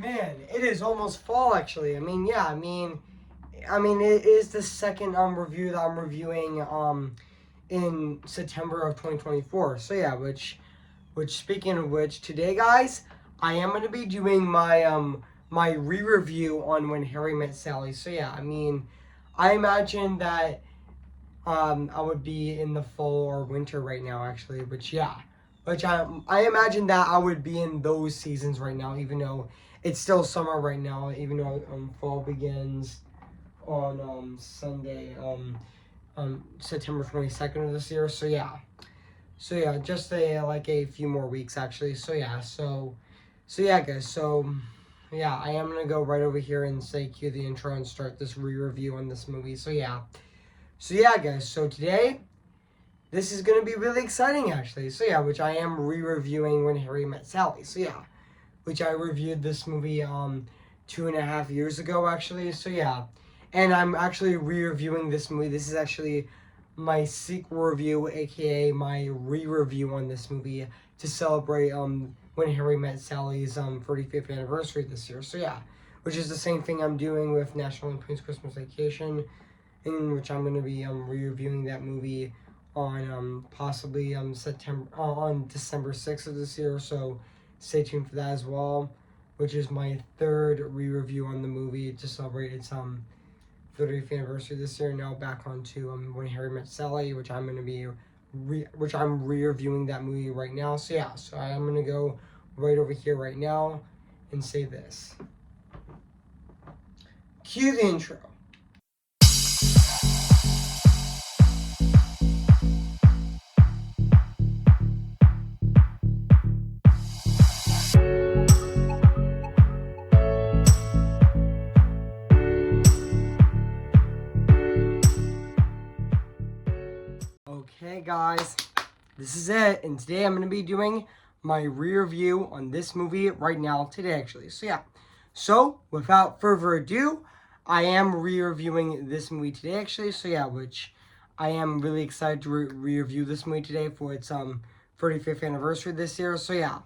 Man, it is almost fall actually. It is the second review that I'm reviewing in September of 2024. So yeah, which speaking of which, today guys, I am going to be doing my re-review on When Harry Met Sally. So yeah, I imagine that I would be in the fall or winter right now actually, which yeah. Which I imagine that I would be in those seasons right now, even though it's still summer right now, even though fall begins on Sunday, September 22nd of this year. So yeah, just a few more weeks actually. So yeah, guys. So yeah, I am gonna go right over here and say cue the intro and start this re-review on this movie. So yeah, guys. So today this is gonna be really exciting actually. So yeah, which I am re-reviewing When Harry Met Sally. So yeah, which I reviewed this movie 2.5 years ago actually. So yeah, and I'm actually re-reviewing this movie. This is actually my sequel review, aka my re-review on this movie to celebrate When Harry Met Sally's 35th anniversary this year. So yeah, which is the same thing I'm doing with National Lampoon's Christmas Vacation, in which I'm gonna be re-reviewing that movie on possibly September on December 6th of this year. So stay tuned for that as well, which is my third re-review on the movie to celebrate its 30th anniversary this year. Now back onto When Harry Met Sally, which I'm gonna be which I'm re-reviewing that movie right now. So yeah, so I am gonna go right over here right now and say this. Cue the intro. Okay, guys, this is it, and today I'm going to be doing my re-review on this movie right now, today actually. So yeah, so without further ado, I am re-reviewing this movie today actually. So yeah, which I am really excited to re-review this movie today for its 35th anniversary this year. So yeah,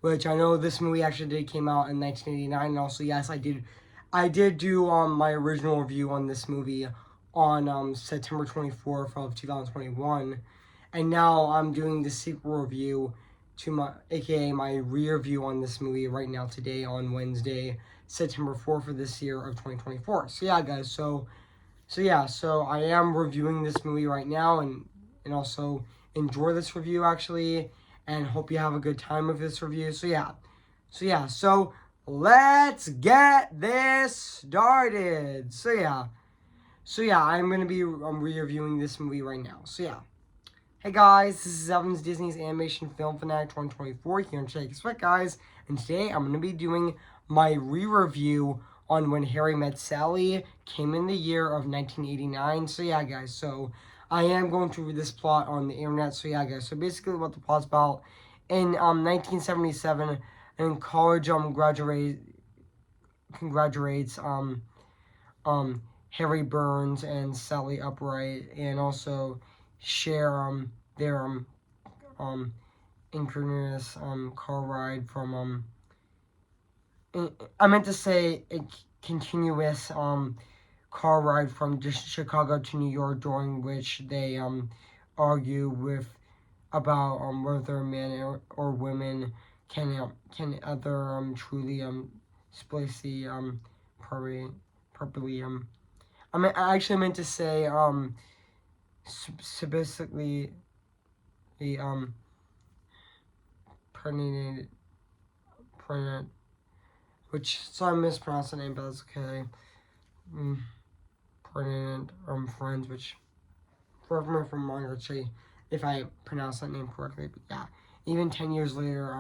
which I know this movie actually came out in 1989, and also yes, I did do my original review on this movie on September 24th of 2021, and now I'm doing the sequel review to aka my re-review on this movie right now today on Wednesday, September 4th of this year of 2024. So yeah, guys, so I am reviewing this movie right now, and also enjoy this review actually, and hope you have a good time with this review. So let's get this started. So yeah, I'm gonna be re-reviewing this movie right now. So yeah. Hey guys, this is Evans, Disney's Animation Film Fanatic 2024 here in Shake Sweat, guys, and today I'm gonna be doing my re-review on When Harry Met Sally came in the year of 1989. So yeah, guys, so I am going to read this plot on the internet. So yeah, guys, so basically what the plot's about: in 1977, and college congratulates Harry Burns and Sally Upright, and also share their incongruous car ride from I meant to say a continuous car ride from Chicago to New York, during which they argue with about whether men or women can other truly splicey properly I actually meant to say specifically the pregnant, which, sorry I mispronounced the name, but that's okay. Pregnant friends, which, correct me if I'm wrong, actually, if I pronounce that name correctly, but yeah. Even 10 years later,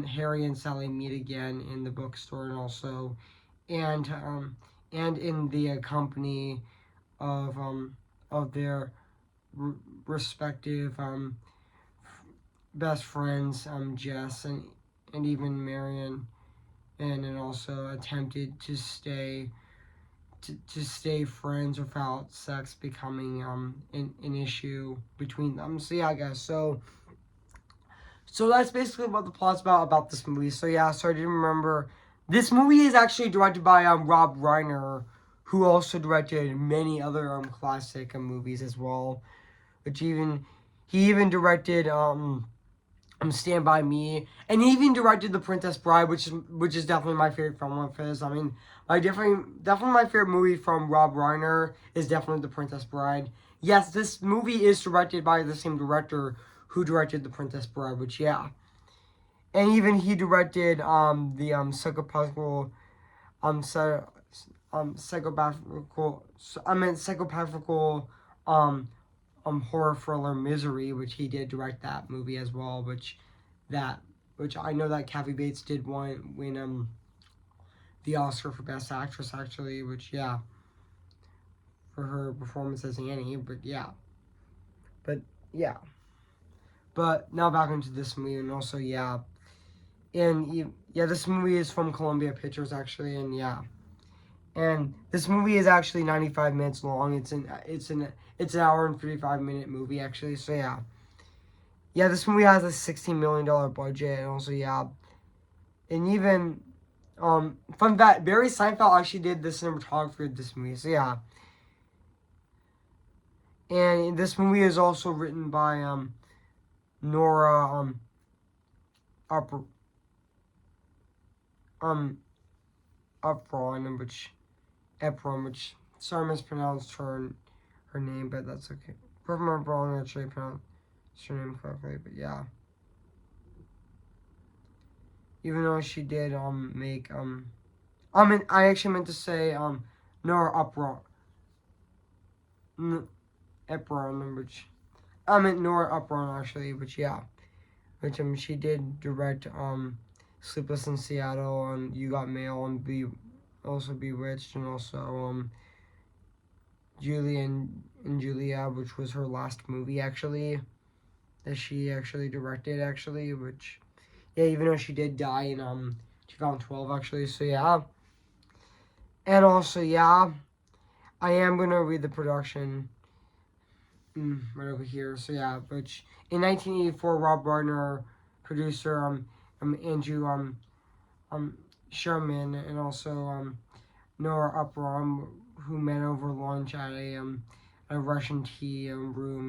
Harry and Sally meet again in the bookstore, and also, and in the company of their respective best friends, Jess and even Marion, and also attempted to stay friends without sex becoming an issue between them. So yeah, guys. So that's basically what the plot's about this movie. So yeah, so I didn't remember. This movie is actually directed by Rob Reiner, who also directed many other classic movies as well. Which he even directed Stand By Me, and he even directed The Princess Bride, which is definitely my favorite film of his. I mean, definitely my favorite movie from Rob Reiner is definitely The Princess Bride. Yes, this movie is directed by the same director who directed The Princess Bride, which yeah, and even he directed the psychopathical psy- psychopathical psychopathical um horror thriller Misery, which he did direct that movie as well, that which I know that Kathy Bates did win the Oscar for Best Actress actually, which yeah, for her performance as Annie, but yeah. But now back into this movie, and also yeah, and yeah, this movie is from Columbia Pictures actually, and yeah, and this movie is actually 95 minutes long. It's an hour and 35-minute movie actually. So yeah, yeah, this movie has a $16 million budget, and also yeah, and even fun fact, Barry Seinfeld actually did the cinematography of this movie. So yeah, and this movie is also written by Nora Upper um Ephron, which sorry mispronounced her name, but that's okay. If I remember wrong, actually pronounced her name correctly, but yeah. Even though she did make I actually meant to say Nora Ephron, which I meant Nora Ephron actually, which yeah, which she did direct Sleepless in Seattle and You Got Mail and also Bewitched, and also Julie and Julia, which was her last movie actually that she actually directed actually, which yeah, even though she did die in 2012 actually, so yeah. And also yeah, I am gonna read the production right over here. So yeah, which in 1984, Rob Reiner, producer Andrew um Sherman, and also Nora Upram, who met over lunch at a Russian tea room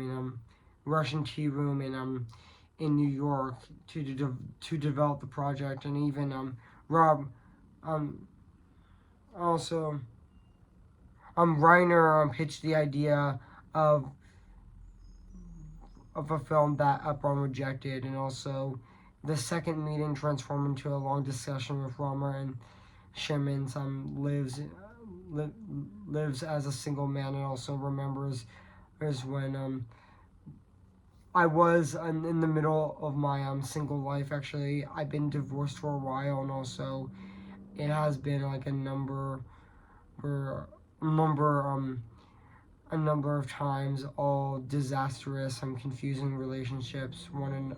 in New York to develop the project, and even Rob um also Reiner pitched the idea of a film that Upram rejected, and also the second meeting transformed into a long discussion with Romer, and Sherman's lives as a single man, and also remembers when I was in the middle of my single life. Actually, I've been divorced for a while, and also it has been like for a number a number of times, all disastrous and confusing relationships, one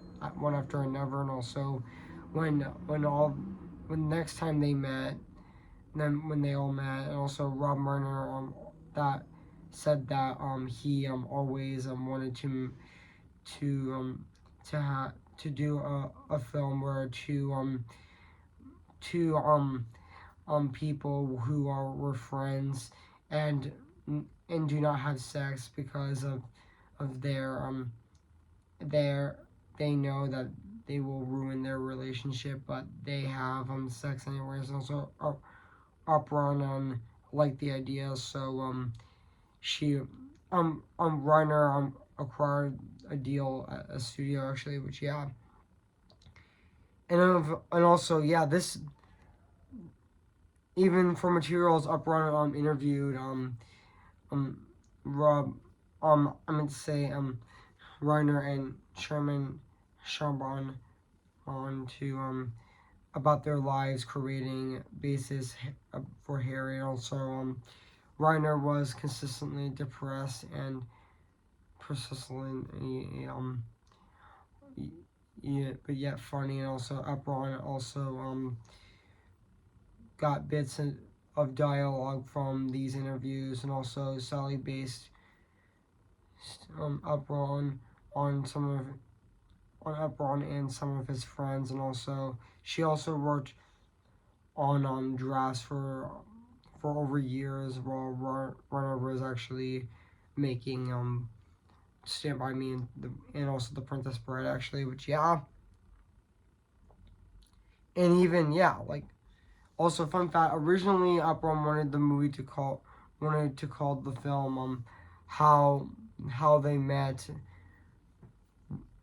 after another, and also when next time they met, then when they all met, and also Rob Reiner that said that he always wanted to to do a film where two people who were friends and do not have sex because of their they know that they will ruin their relationship, but they have sex anyways. And also Upron liked the idea, so she Reiner acquired a deal at a studio actually, which yeah, and also yeah, this even for materials Upron interviewed um Rob I meant to say Reiner and Sherman Charbon on to about their lives creating bases for Harry, and also Reiner was consistently depressed and persistently but yet funny, and also Upron also got bits of dialogue from these interviews, and also Sally based Upron on some of Efron and some of his friends, and also she also worked on drafts for over years while Warner was actually making Stand By Me and also The Princess Bride actually, which yeah. And even like also fun fact, originally Efron wanted to call the film how they met,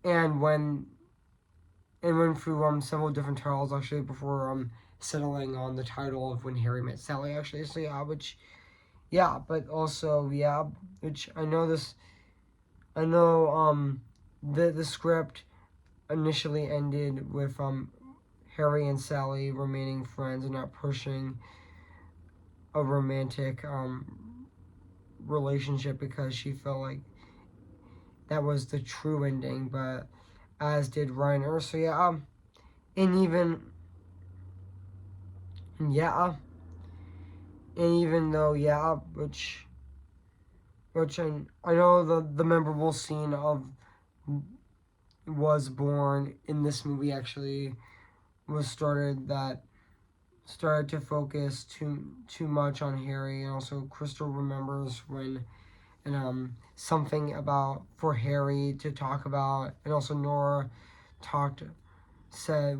and went through several different titles actually before settling on the title of When Harry Met Sally actually. So yeah, but also which I know the script initially ended with Harry and Sally remaining friends and not pushing a romantic relationship because she felt like that was the true ending, but as did Reiner. So and even though which I know the memorable scene of Was Born in this movie actually started to focus too much on Harry, and also Crystal remembers when and something about for Harry to talk about, and also Nora said,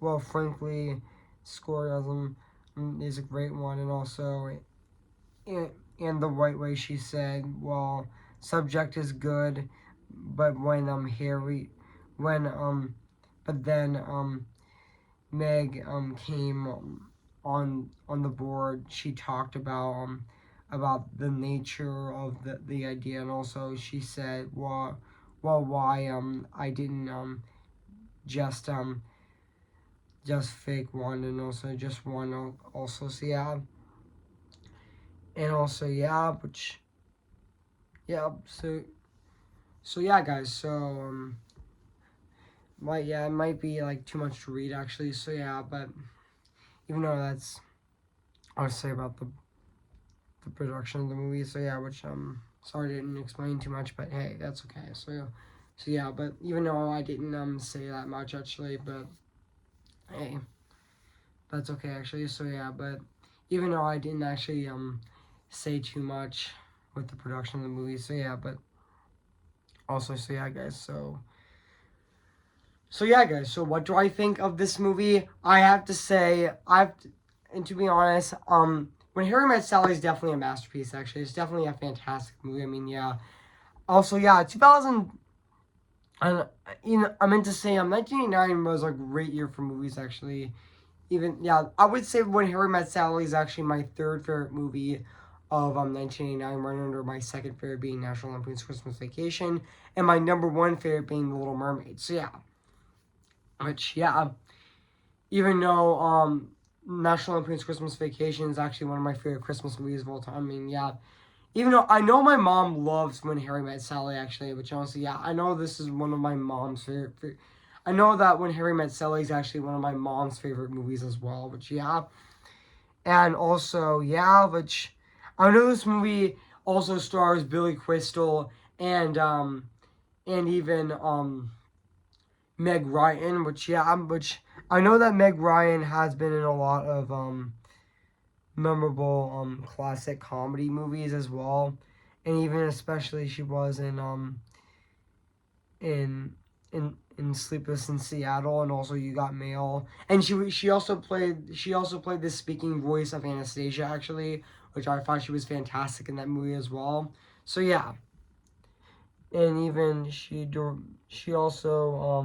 well, frankly, Scorism is a great one, and also and the right way she said, well, subject is good, but when but then Meg came on the board, she talked about the nature of the idea, and also she said, well, why I didn't just fake one, and also just one also. So and also which so guys, so it might be like too much to read actually. So but even though that's I would say about the production of the movie. So which sorry I didn't explain too much, but hey, that's okay. So but even though I didn't say that much actually, but hey, that's okay actually. So but even though I didn't actually say too much with the production of the movie. So but also guys. So guys. So what do I think of this movie? I have to say and to be honest, When Harry Met Sally is definitely a masterpiece. Actually, it's definitely a fantastic movie. I mean, Also, 2000. And I meant to say, 1989 was a great year for movies. Actually, I would say When Harry Met Sally is actually my third favorite movie of 1989, right under my second favorite being National Lampoon's Christmas Vacation, and my number one favorite being The Little Mermaid. So which even though National Lampoon's Christmas Vacation is actually one of my favorite Christmas movies of all time. I mean, even though I know my mom loves When Harry Met Sally, actually, which honestly, I know this is one of my mom's favorite. I know that When Harry Met Sally is actually one of my mom's favorite movies as well, which and also which I know this movie also stars Billy Crystal and even Meg Ryan, which I know that Meg Ryan has been in a lot of memorable classic comedy movies as well, and even especially she was in Sleepless in Seattle, and also You Got Mail, and she also played the speaking voice of Anastasia actually, which I thought she was fantastic in that movie as well. So and even she also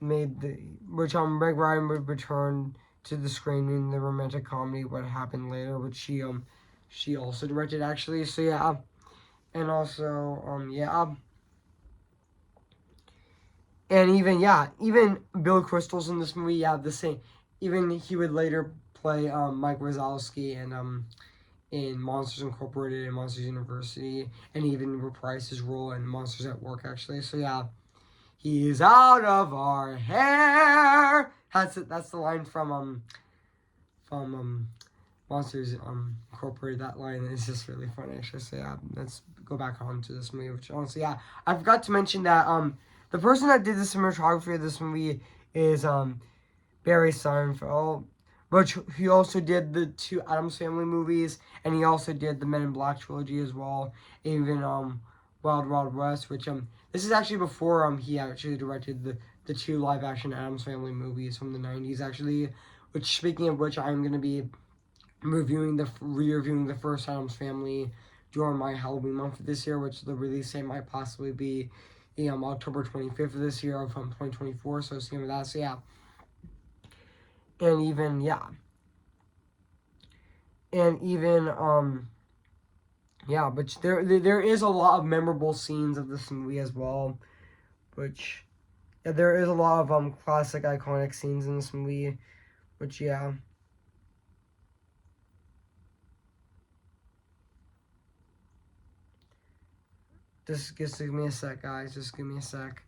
made which Meg Ryan would return to the screen in the romantic comedy What Happened Later, which she also directed actually. So and also and even Bill Crystal's in this movie. The same. Even he would later play Mike Wazowski and in Monsters Incorporated and Monsters University, and even reprised his role in Monsters at Work actually. So he's out of our hair. That's the line from Monsters incorporated that line. It's just really funny, actually. So yeah, let's go back on to this movie. Which honestly, yeah, I forgot to mention that the person that did the cinematography of this movie is Barry Sonnenfeld, which he also did the 2 Addams Family movies, and he also did the Men in Black trilogy as well. Even Wild Wild West, which this is actually before he actually directed the 2 live action Addams Family movies from the 90s actually. Which, speaking of which, I'm gonna be re-reviewing the first Addams Family during my Halloween month this year, which the release date might possibly be October 25th of this year of 2024. So see that. So yeah, and even yeah, but there is a lot of memorable scenes of this movie as well, which yeah, there is a lot of classic iconic scenes in this movie, which yeah. Just give me a sec, guys. Just give me a sec.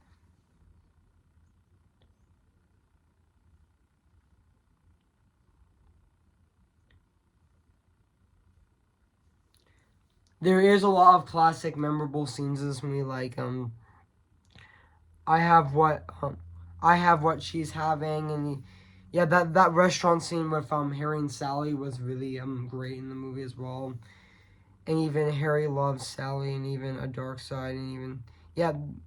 There is a lot of classic, memorable scenes in this movie. Like I have what she's having, and yeah, that restaurant scene with Harry and Sally was really great in the movie as well. And even Harry loves Sally, and even A Dark Side, and even yeah, and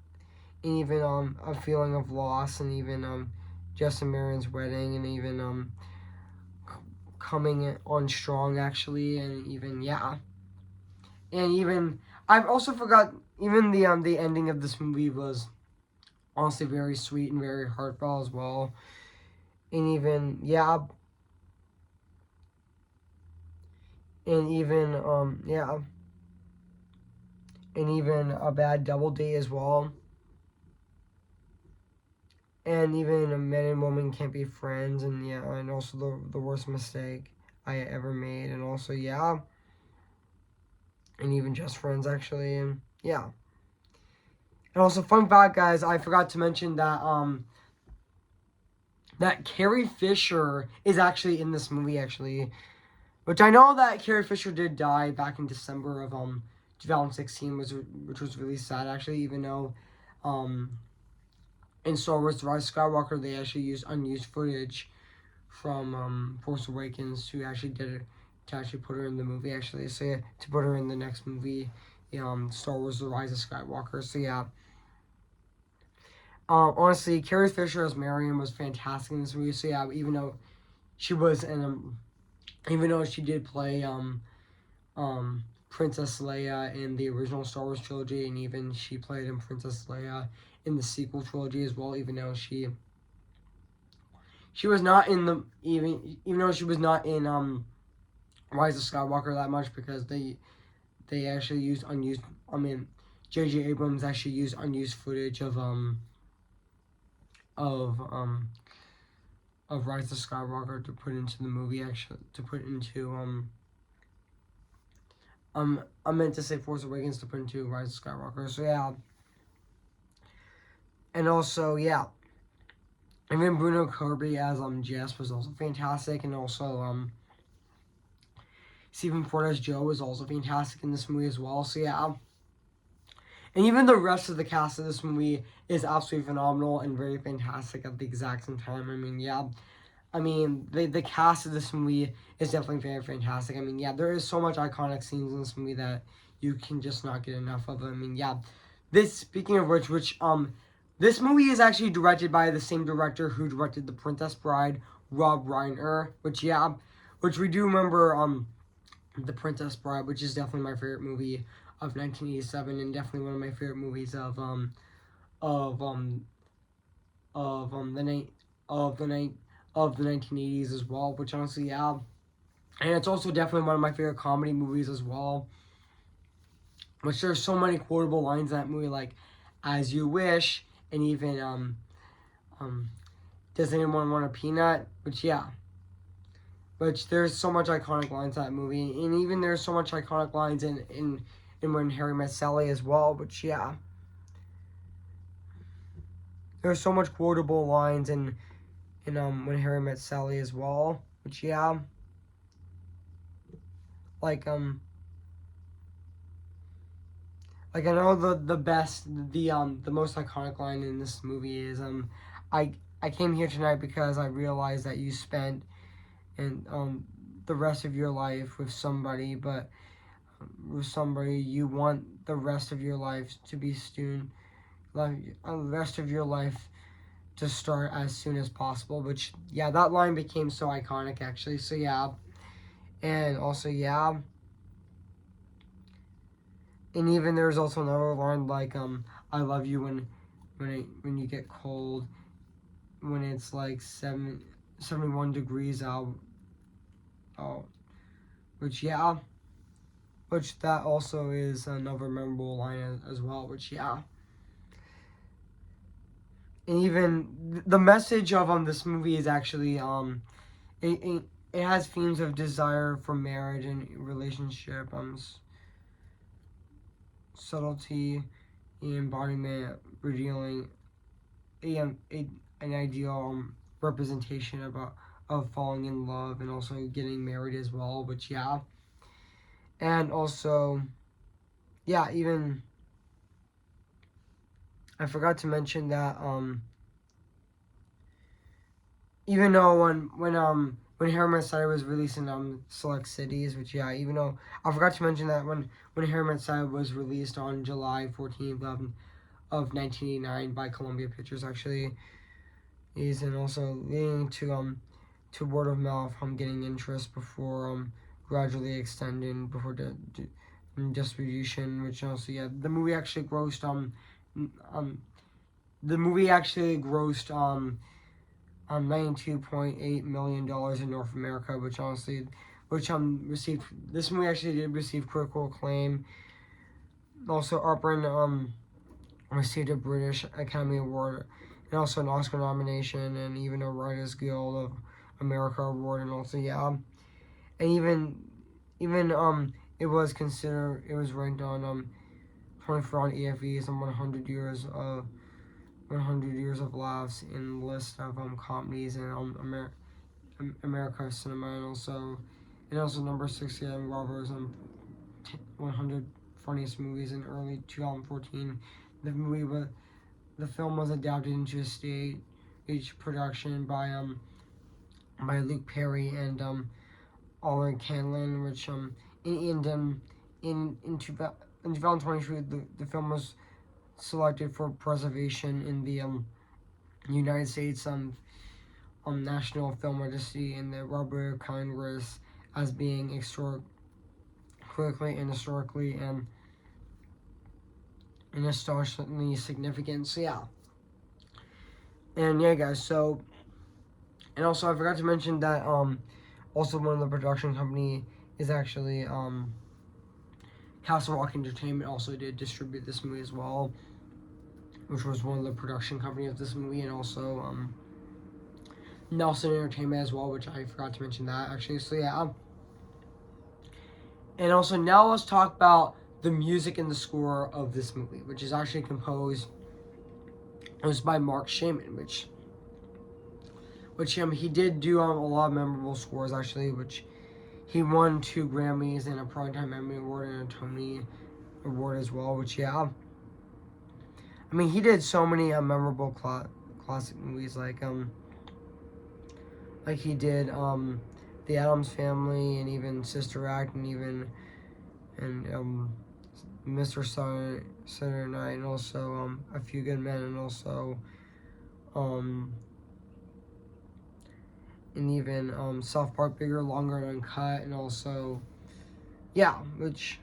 even A Feeling of Loss, and even Jess and Marion's wedding, and even Coming on Strong actually, and even yeah, and even I've also forgot even the ending of this movie was honestly very sweet and very heartfelt as well, and even yeah, and even yeah, and even A Bad Double Date as well. And even a man and woman can't be friends, and yeah, and also the worst mistake I ever made, and also yeah, and even Just Friends actually, and yeah. And also, fun fact, guys, I forgot to mention that Carrie Fisher is actually in this movie actually, which I know that Carrie Fisher did die back in December of 2016, which was really sad actually, even though in Star Wars: The Rise of Skywalker they actually used unused footage from Force Awakens to actually put her in the movie actually. So yeah, to put her in the next movie, Star Wars: The Rise of Skywalker. So yeah. Honestly, Carrie Fisher as Marion was fantastic in this movie. So yeah, even though she was in, even though she did play Princess Leia in the original Star Wars trilogy, and even she played in Princess Leia in the sequel trilogy as well. Even though she was not in the even though she was not in Rise of Skywalker that much, because they actually used unused. I mean, J.J. Abrams actually used unused footage of um of Rise of Skywalker to put into the movie, actually, to put into I meant to say Force Awakens, to put into Rise of Skywalker. So yeah. And also yeah, even Bruno Kirby as Jess was also fantastic, and also Stephen Ford as Joe was also fantastic in this movie as well. So yeah. And even the rest of the cast of this movie is absolutely phenomenal and very fantastic at the exact same time. I mean, yeah. I mean, the cast of this movie is definitely very fantastic. I mean, yeah, there is so much iconic scenes in this movie that you can just not get enough of. I mean, yeah. Speaking of which, this movie is actually directed by the same director who directed The Princess Bride, Rob Reiner, which we do remember, The Princess Bride, which is definitely my favorite movie of 1987, and definitely one of my favorite movies of the night of the night of the 1980s as well, which honestly, yeah. And it's also definitely one of my favorite comedy movies as well, which there's so many quotable lines in that movie, like "As You Wish," and even "Does anyone want a peanut?" Which yeah, which there's so much iconic lines in that movie, and even there's so much iconic lines in When Harry Met Sally as well, which yeah, there's so much quotable lines in When Harry Met Sally as well, which yeah. like like I know the most iconic line in this movie is I I came here tonight because I realized that you spent and the rest of your life with somebody, but with somebody you want the rest of your life to be soon, the rest of your life to start as soon as possible. Which yeah, that line became so iconic actually. So yeah, and also yeah, and even there's also another line like I love you when you get cold, when it's like 71 degrees out. Oh, which yeah, which that also is another memorable line as well. Which yeah, and even the message of this movie is actually it has themes of desire for marriage and relationship, subtlety, embodiment, revealing an ideal representation of falling in love and also getting married as well. Which yeah, and also yeah, even I forgot to mention that even though when Harry Met Sally was released in select cities, which yeah, even though I forgot to mention that when Harry Met Sally was released on July 14th of 1989 by Columbia Pictures actually is, and also leading to word of mouth getting interest before gradually extending before distribution, which also yeah, the movie actually grossed $92.8 million in North America, which honestly, which received, this movie actually did receive critical acclaim. Also, Opera received a British Academy Award and also an Oscar nomination and even a Writers Guild of America award, and also yeah, and even it was ranked on 24 on EFE's and 100 years of laughs in the list of comedies and America cinema, and also number 60 on Robert's 100 funniest movies in early 2014. The film was adapted into a stage production by Luke Perry and Oliver Canlan, which in 2023 the film was selected for preservation in the United States National Film Registry and the Library of Congress as being historically and astonishingly significant. So yeah, and yeah, guys. So and also I forgot to mention that also one of the production company is actually Castle Rock Entertainment also did distribute this movie as well, which was one of the production company of this movie, and also Nelson Entertainment as well, which I forgot to mention that actually. So yeah, and also now let's talk about the music and the score of this movie, which is actually composed. It was by Mark Shaman, which he did do a lot of memorable scores actually, which he won 2 Grammys and a Primetime Emmy Award and a Tony Award as well. Which yeah, I mean he did so many memorable classic movies like he did The Addams Family and even Sister Act and even Mr. Saturday Night and also A Few Good Men and also um and even South Park Bigger, Longer, and Uncut, and also yeah, which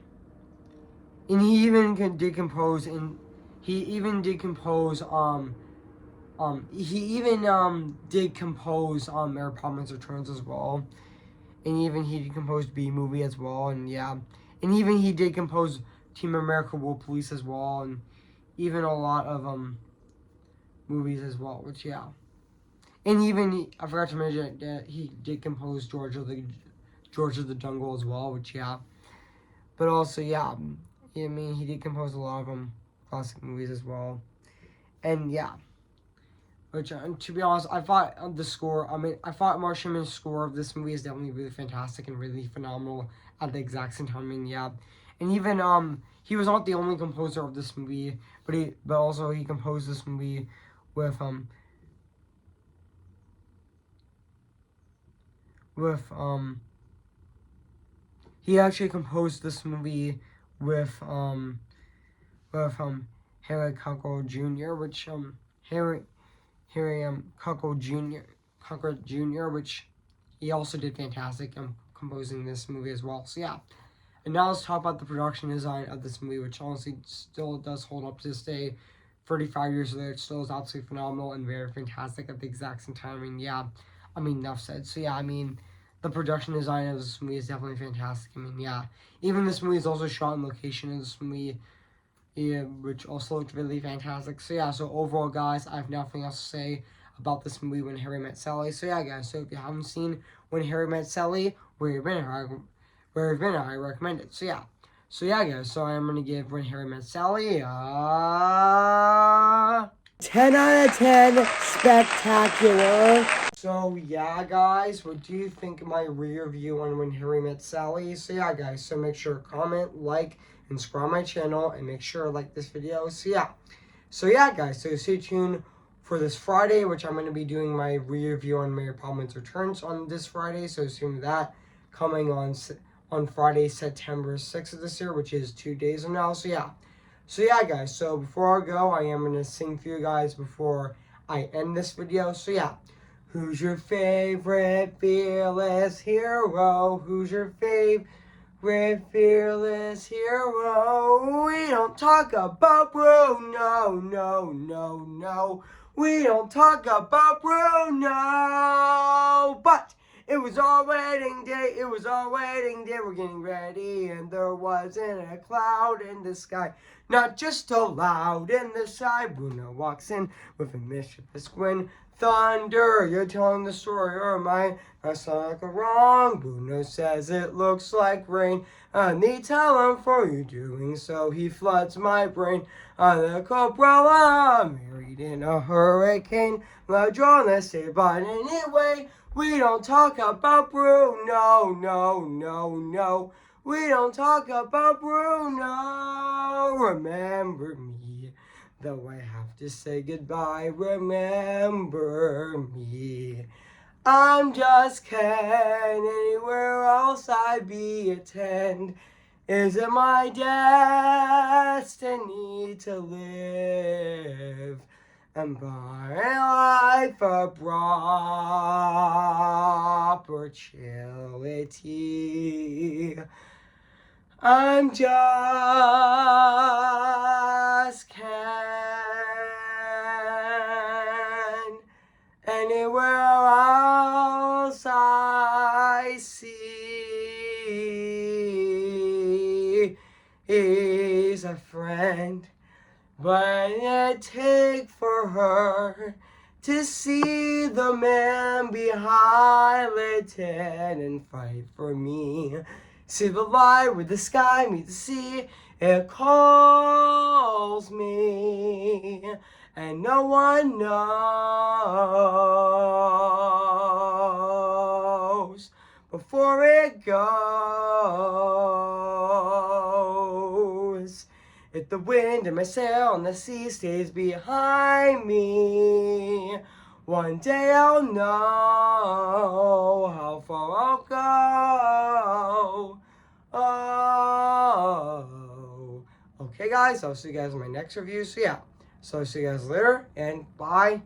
and he even can decompose and he even did compose did compose Mary Poppins Returns as well, and even he did compose B Movie as well, and yeah, and even he did compose Team America World Police as well, and even a lot of movies as well, which yeah. And even I forgot to mention that he did compose George of the Jungle as well, which yeah. But also yeah, I mean he did compose a lot of classic movies as well, and yeah. Which, to be honest, I thought the score. I thought Mark Sherman's score of this movie is definitely really fantastic and really phenomenal at the exact same time. And yeah, and even he was not the only composer of this movie, but also he composed this movie with he actually composed this movie with Harry Cockle Jr., which Harry Cockle Jr., which he also did fantastic composing this movie as well. So yeah. And now let's talk about the production design of this movie, which honestly still does hold up to this day. 35 years later, it still is absolutely phenomenal and very fantastic at the exact same time. And yeah, enough said. So yeah, the production design of this movie is definitely fantastic. Yeah, even this movie is also shot in location in this movie, yeah, which also looked really fantastic. So yeah, so overall, guys, I have nothing else to say about this movie, When Harry Met Sally. So yeah, guys, so if you haven't seen When Harry Met Sally, where you've been, I recommend it. So yeah, guys, so I'm gonna give When Harry Met Sally 10 out of 10 spectacular. So yeah, guys, what do you think of my review on When Harry Met Sally? So yeah, guys, so make sure to comment, like, and subscribe my channel, and make sure to like this video. So yeah, guys, so stay tuned for this Friday, which I'm going to be doing my review on Mary Poppins Returns on this Friday. So assume that coming on Friday, September 6th of this year, which is 2 days from now. So yeah, guys, so before I go, I am going to sing for you guys before I end this video. So yeah, who's your favorite fearless hero? Who's your favorite fearless hero? We don't talk about Bruno, no. We don't talk about Bruno, but it was our wedding day, we're getting ready, and there wasn't a cloud in the sky, not just a loud in the side. Bruno walks in with a mischievous grin. Thunder, you're telling the story or mine? I saw like a wrong. Bruno says it looks like rain. I need talent for you doing so. He floods my brain. The Cobra, married in a hurricane. Madrona saved, but anyway, we don't talk about Bruno, no. We don't talk about Bruno. Remember me, though I have to say goodbye. Remember me. I'm just Ken, anywhere else I'd be attend. Is it my destiny to live and by life a proper chility? I'm just Ken, anywhere else I see is a friend, but it take for her to see the man behind the tent and fight for me. See the light where the sky meets the sea, it calls me, and no one knows before it goes. If the wind and my sail on the sea stays behind me, one day I'll know how far I'll go. Oh. Okay, guys, I'll see you guys in my next review. So I'll see you guys later, and bye.